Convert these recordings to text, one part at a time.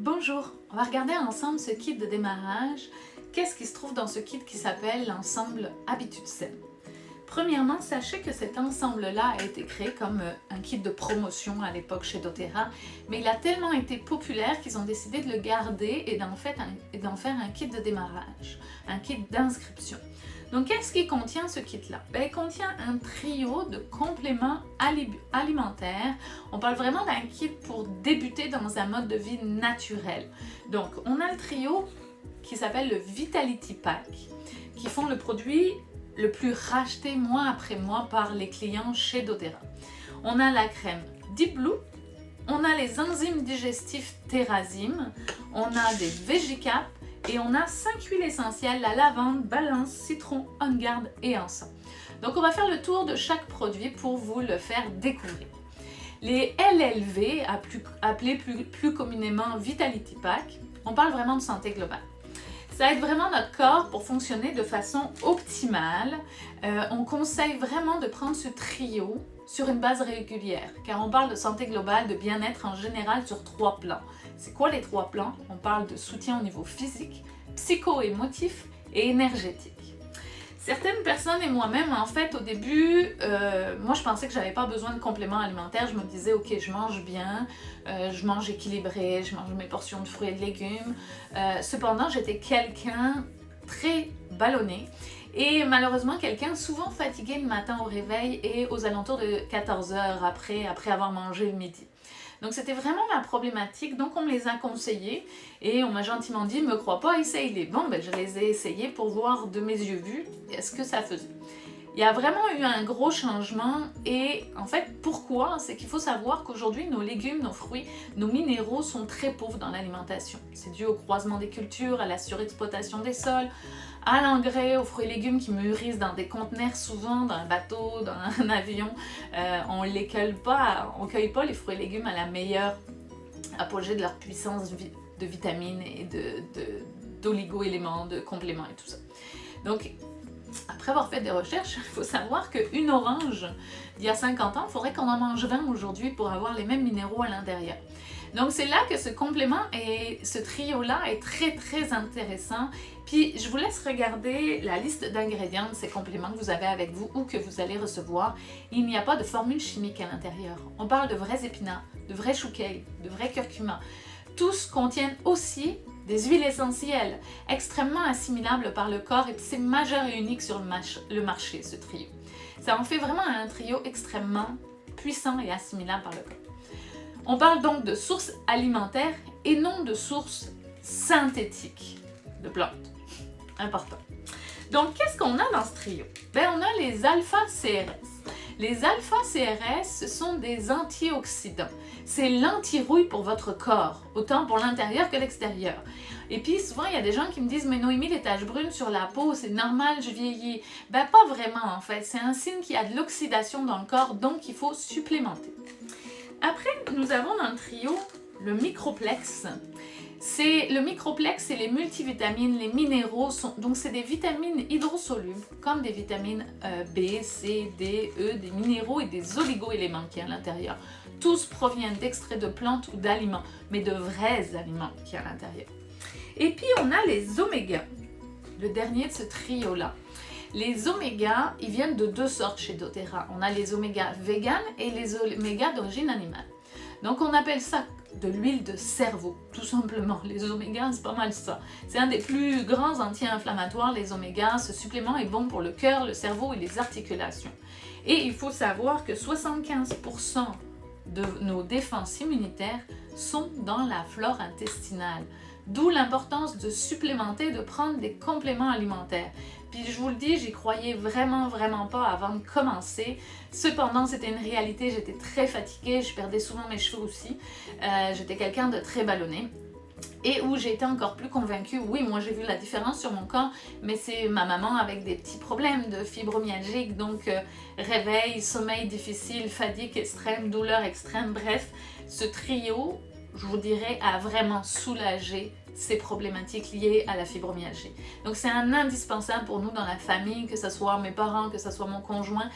Bonjour, on va regarder ensemble ce kit de démarrage. Qu'est-ce qui se trouve dans ce kit qui s'appelle l'ensemble Habitudes saines? Premièrement, sachez que cet ensemble-là a été créé comme un kit de promotion à l'époque chez doTERRA, mais il a tellement été populaire qu'ils ont décidé de le garder et d'en faire un kit de démarrage, un kit d'inscription. Donc, qu'est-ce qui contient ce kit-là? Il contient un trio de compléments alimentaires. On parle vraiment d'un kit pour débuter dans un mode de vie naturel. Donc, on a le trio qui s'appelle le Vitality Pack, qui font le produit le plus racheté mois après mois par les clients chez doTERRA. On a la crème Deep Blue, on a les enzymes digestifs Terrazym, on a des Végicap et on a 5 huiles essentielles, la lavande, balance, citron, on garde et encens. Donc on va faire le tour de chaque produit pour vous le faire découvrir. Les LLV, appelés plus communément Vitality Pack, on parle vraiment de santé globale. Ça aide vraiment notre corps pour fonctionner de façon optimale. On conseille vraiment de prendre ce trio sur une base régulière, car on parle de santé globale, de bien-être en général sur 3 plans. C'est quoi les 3 plans? On parle de soutien au niveau physique, psycho-émotif et énergétique. Certaines personnes et moi-même, en fait, au début, moi je pensais que j'avais pas besoin de compléments alimentaires. Je me disais, ok, je mange bien, je mange équilibré, je mange mes portions de fruits et de légumes. Cependant, j'étais quelqu'un très ballonné et malheureusement quelqu'un souvent fatigué le matin au réveil et aux alentours de 14 heures après avoir mangé le midi. Donc c'était vraiment ma problématique, donc on me les a conseillés et on m'a gentiment dit, me crois pas, essaye-les. Bon, je les ai essayés pour voir de mes yeux vus ce que ça faisait. Il y a vraiment eu un gros changement et en fait pourquoi? C'est qu'il faut savoir qu'aujourd'hui nos légumes, nos fruits, nos minéraux sont très pauvres dans l'alimentation. C'est dû au croisement des cultures, à la surexploitation des sols, à l'engrais, aux fruits et légumes qui mûrissent dans des conteneurs souvent, dans un bateau, dans un avion. On ne cueille pas les fruits et légumes à la meilleure apogée de leur puissance de vitamines et d'oligo-éléments, de compléments et tout ça. Donc, après avoir fait des recherches, il faut savoir qu'une orange d'il y a 50 ans, il faudrait qu'on en mange 20 aujourd'hui pour avoir les mêmes minéraux à l'intérieur. Donc c'est là que ce complément et ce trio-là est très très intéressant. Puis je vous laisse regarder la liste d'ingrédients de ces compléments que vous avez avec vous ou que vous allez recevoir. Il n'y a pas de formule chimique à l'intérieur. On parle de vrais épinards, de vrais chou kale, de vrais curcuma. Tous contiennent aussi des huiles essentielles, extrêmement assimilables par le corps et c'est majeur et unique sur le marché, ce trio. Ça en fait vraiment un trio extrêmement puissant et assimilable par le corps. On parle donc de sources alimentaires et non de sources synthétiques de plantes. Important. Donc, qu'est-ce qu'on a dans ce trio? On a les alpha-CRS. Les alpha-CRS, ce sont des antioxydants. C'est l'anti-rouille pour votre corps, autant pour l'intérieur que l'extérieur. Et puis, souvent, il y a des gens qui me disent « Mais Noémie, les taches brunes sur la peau, c'est normal, je vieillis. » Pas vraiment, en fait. C'est un signe qu'il y a de l'oxydation dans le corps, donc il faut supplémenter. Après, nous avons dans le trio le microplex. Le microplex, c'est les multivitamines, les minéraux, donc c'est des vitamines hydrosolubles, comme des vitamines B, C, D, E, des minéraux et des oligo-éléments qui y a à l'intérieur. Tous proviennent d'extraits de plantes ou d'aliments, mais de vrais aliments qui y a à l'intérieur. Et puis on a les omégas, le dernier de ce trio-là. Les omégas, ils viennent de 2 sortes chez doTERRA. On a les omégas vegan et les omégas d'origine animale. Donc on appelle ça de l'huile de cerveau, tout simplement. Les omégas, c'est pas mal ça. C'est un des plus grands anti-inflammatoires, les omégas. Ce supplément est bon pour le cœur, le cerveau et les articulations. Et il faut savoir que 75% de nos défenses immunitaires sont dans la flore intestinale. D'où l'importance de supplémenter, de prendre des compléments alimentaires. Puis je vous le dis, j'y croyais vraiment pas avant de commencer. Cependant, c'était une réalité, j'étais très fatiguée, je perdais souvent mes cheveux aussi. J'étais quelqu'un de très ballonné. Et où j'ai été encore plus convaincue, oui, moi j'ai vu la différence sur mon corps, mais c'est ma maman avec des petits problèmes de fibromyalgie, donc réveil, sommeil difficile, fatigue extrême, douleur extrême, bref, ce trio je vous dirais, à vraiment soulager ces problématiques liées à la fibromyalgie. Donc c'est un indispensable pour nous dans la famille, que ce soit mes parents, que ce soit mon conjoint,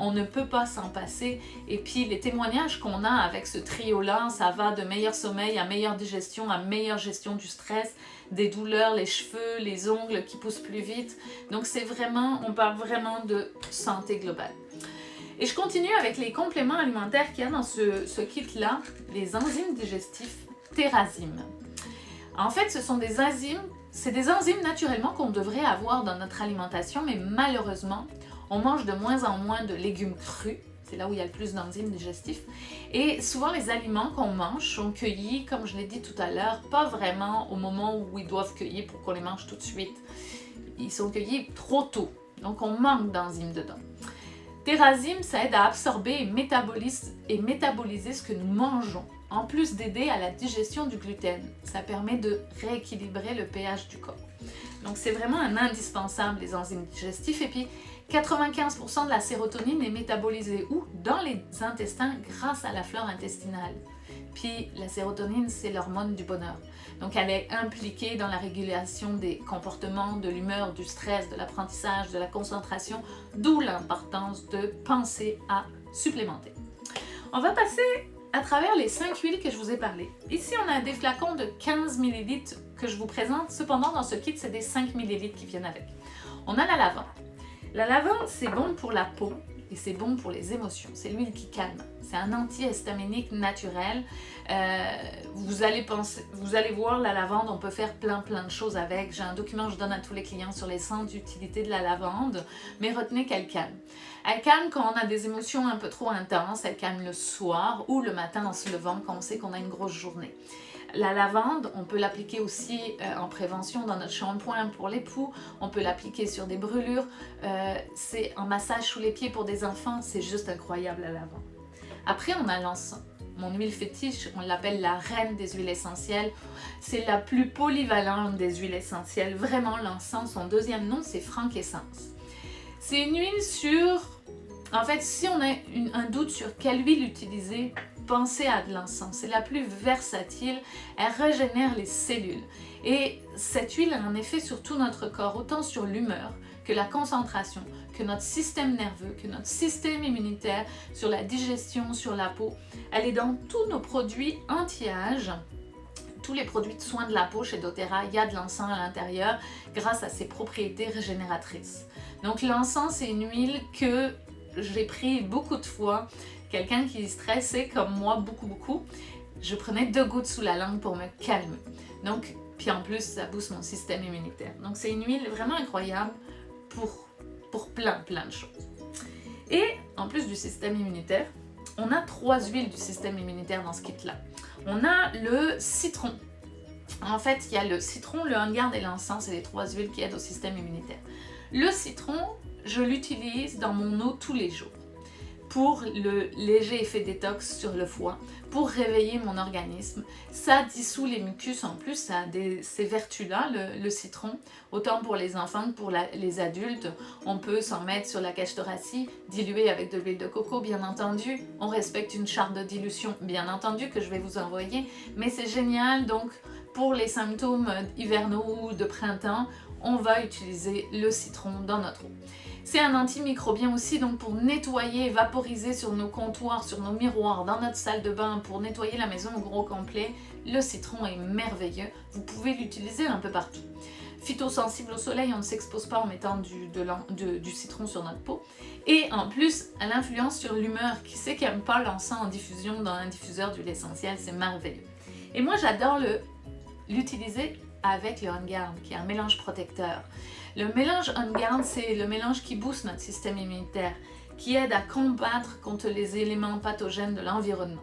on ne peut pas s'en passer. Et puis les témoignages qu'on a avec ce trio-là, ça va de meilleur sommeil à meilleure digestion, à meilleure gestion du stress, des douleurs, les cheveux, les ongles qui poussent plus vite. Donc c'est vraiment, on parle vraiment de santé globale. Et je continue avec les compléments alimentaires qu'il y a dans ce kit-là, les enzymes digestifs Thérazim. En fait, ce sont des enzymes naturellement qu'on devrait avoir dans notre alimentation, mais malheureusement, on mange de moins en moins de légumes crus. C'est là où il y a le plus d'enzymes digestifs. Et souvent, les aliments qu'on mange sont cueillis, comme je l'ai dit tout à l'heure, pas vraiment au moment où ils doivent cueillir pour qu'on les mange tout de suite. Ils sont cueillis trop tôt, donc on manque d'enzymes dedans. Thérazim, ça aide à absorber et métaboliser ce que nous mangeons, en plus d'aider à la digestion du gluten. Ça permet de rééquilibrer le pH du corps. Donc c'est vraiment un indispensable, les enzymes digestifs. Et puis 95% de la sérotonine est métabolisée où? Dans les intestins grâce à la flore intestinale. Puis la sérotonine, c'est l'hormone du bonheur. Donc elle est impliquée dans la régulation des comportements, de l'humeur, du stress, de l'apprentissage, de la concentration, d'où l'importance de penser à supplémenter. On va passer à travers les 5 huiles que je vous ai parlé. Ici, on a des flacons de 15 ml que je vous présente. Cependant, dans ce kit, c'est des 5 ml qui viennent avec. On a la lavande. La lavande, c'est bon pour la peau et c'est bon pour les émotions. C'est l'huile qui calme. C'est un antihistaminique naturel. Vous allez voir, la lavande, on peut faire plein de choses avec. J'ai un document que je donne à tous les clients sur les 100 utilités de la lavande, mais retenez qu'elle calme. Elle calme quand on a des émotions un peu trop intenses, elle calme le soir ou le matin en se levant quand on sait qu'on a une grosse journée. La lavande, on peut l'appliquer aussi en prévention dans notre shampoing pour les poux, on peut l'appliquer sur des brûlures, c'est en massage sous les pieds pour des enfants, c'est juste incroyable la lavande. Après, on a l'encens. Mon huile fétiche, on l'appelle la reine des huiles essentielles. C'est la plus polyvalente des huiles essentielles. Vraiment, l'encens, son deuxième nom, c'est frankincense. C'est une huile sur... En fait, si on a un doute sur quelle huile utiliser, pensez à de l'encens. C'est la plus versatile. Elle régénère les cellules. Et cette huile a un effet sur tout notre corps, autant sur l'humeur que la concentration, que notre système nerveux, que notre système immunitaire, sur la digestion, sur la peau. Elle est dans tous nos produits anti-âge, tous les produits de soins de la peau chez doTERRA, il y a de l'encens à l'intérieur grâce à ses propriétés régénératrices. Donc l'encens, c'est une huile que j'ai pris beaucoup de fois. Quelqu'un qui stressait comme moi, beaucoup, je prenais 2 gouttes sous la langue pour me calmer. Donc, puis en plus, ça booste mon système immunitaire. Donc c'est une huile vraiment incroyable pour plein de choses. Et en plus du système immunitaire, on a 3 huiles du système immunitaire dans ce kit-là. On a le citron. En fait, il y a le citron, le honeydew et l'encens, c'est les 3 huiles qui aident au système immunitaire. Le citron, je l'utilise dans mon eau tous les jours pour le léger effet détox sur le foie, pour réveiller mon organisme. Ça dissout les mucus en plus, ça a ces vertus-là, le citron, autant pour les enfants que pour les adultes. On peut s'en mettre sur la cage thoracique, diluer avec de l'huile de coco, bien entendu. On respecte une charte de dilution, bien entendu, que je vais vous envoyer, mais c'est génial. Donc, pour les symptômes hivernaux ou de printemps, on va utiliser le citron dans notre eau. C'est un antimicrobien aussi, donc pour nettoyer, vaporiser sur nos comptoirs, sur nos miroirs, dans notre salle de bain, pour nettoyer la maison au gros complet, le citron est merveilleux. Vous pouvez l'utiliser un peu partout. Phytosensible au soleil, on ne s'expose pas en mettant du citron sur notre peau. Et en plus, à l'influence sur l'humeur, qui sait qui n'aime pas l'encens en diffusion dans un diffuseur d'huile essentielle, c'est merveilleux. Et moi, j'adore l'utiliser avec le On-Guard, qui est un mélange protecteur. Le mélange On-Guard, c'est le mélange qui booste notre système immunitaire, qui aide à combattre contre les éléments pathogènes de l'environnement.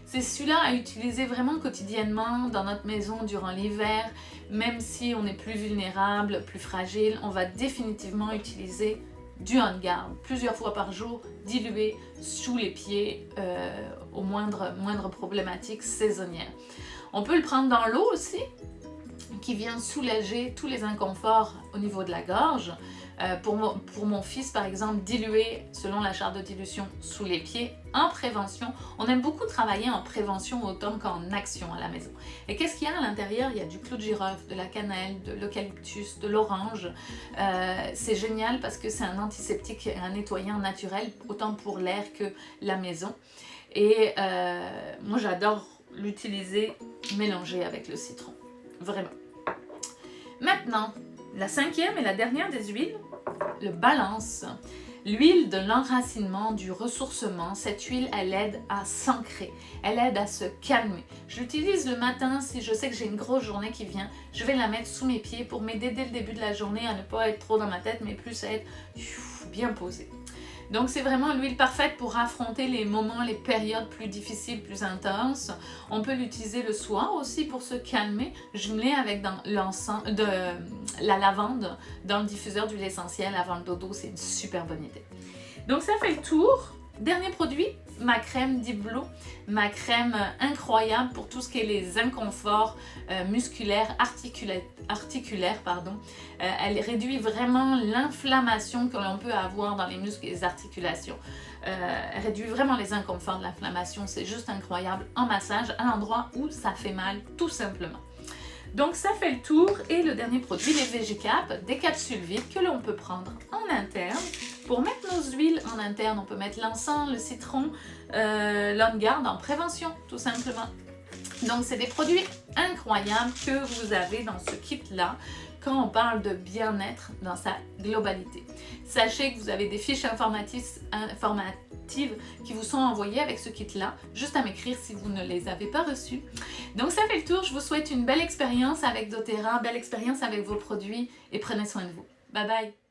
C'est celui-là à utiliser vraiment quotidiennement dans notre maison durant l'hiver, même si on est plus vulnérable, plus fragile, on va définitivement utiliser du On-Guard plusieurs fois par jour, dilué sous les pieds aux moindres problématiques saisonnières. On peut le prendre dans l'eau aussi, qui vient soulager tous les inconforts au niveau de la gorge. Pour mon fils, par exemple, diluer selon la charte de dilution sous les pieds en prévention. On aime beaucoup travailler en prévention autant qu'en action à la maison. Et qu'est-ce qu'il y a à l'intérieur? Il y a du clou de girofle, de la cannelle, de l'eucalyptus, de l'orange. C'est génial parce que c'est un antiseptique et un nettoyant naturel, autant pour l'air que la maison. Et moi, j'adore l'utiliser mélangé avec le citron. Vraiment. Maintenant, la cinquième et la dernière des huiles, le balance. L'huile de l'enracinement, du ressourcement, cette huile, elle aide à s'ancrer, elle aide à se calmer. Je l'utilise le matin si je sais que j'ai une grosse journée qui vient, je vais la mettre sous mes pieds pour m'aider dès le début de la journée à ne pas être trop dans ma tête, mais plus à être bien posée. Donc c'est vraiment l'huile parfaite pour affronter les moments, les périodes plus difficiles, plus intenses. On peut l'utiliser le soir aussi pour se calmer, jumelé avec l'encens de la lavande dans le diffuseur d'huile essentielle avant le dodo, c'est une super bonne idée. Donc ça fait le tour. Dernier produit, ma crème Diplo, ma crème incroyable pour tout ce qui est les inconforts musculaires, articulaires. Elle réduit vraiment l'inflammation que l'on peut avoir dans les muscles et les articulations. Elle réduit vraiment les inconforts de l'inflammation, c'est juste incroyable en massage à l'endroit où ça fait mal tout simplement. Donc ça fait le tour et le dernier produit, les VGCap, des capsules vides que l'on peut prendre en interne. Pour mettre nos huiles en interne, on peut mettre l'encens, le citron, l'On Guard en prévention tout simplement. Donc c'est des produits incroyables que vous avez dans ce kit-là quand on parle de bien-être dans sa globalité. Sachez que vous avez des fiches informatives qui vous sont envoyées avec ce kit-là, juste à m'écrire si vous ne les avez pas reçues. Donc ça fait le tour, je vous souhaite une belle expérience avec doTERRA, belle expérience avec vos produits et prenez soin de vous. Bye bye!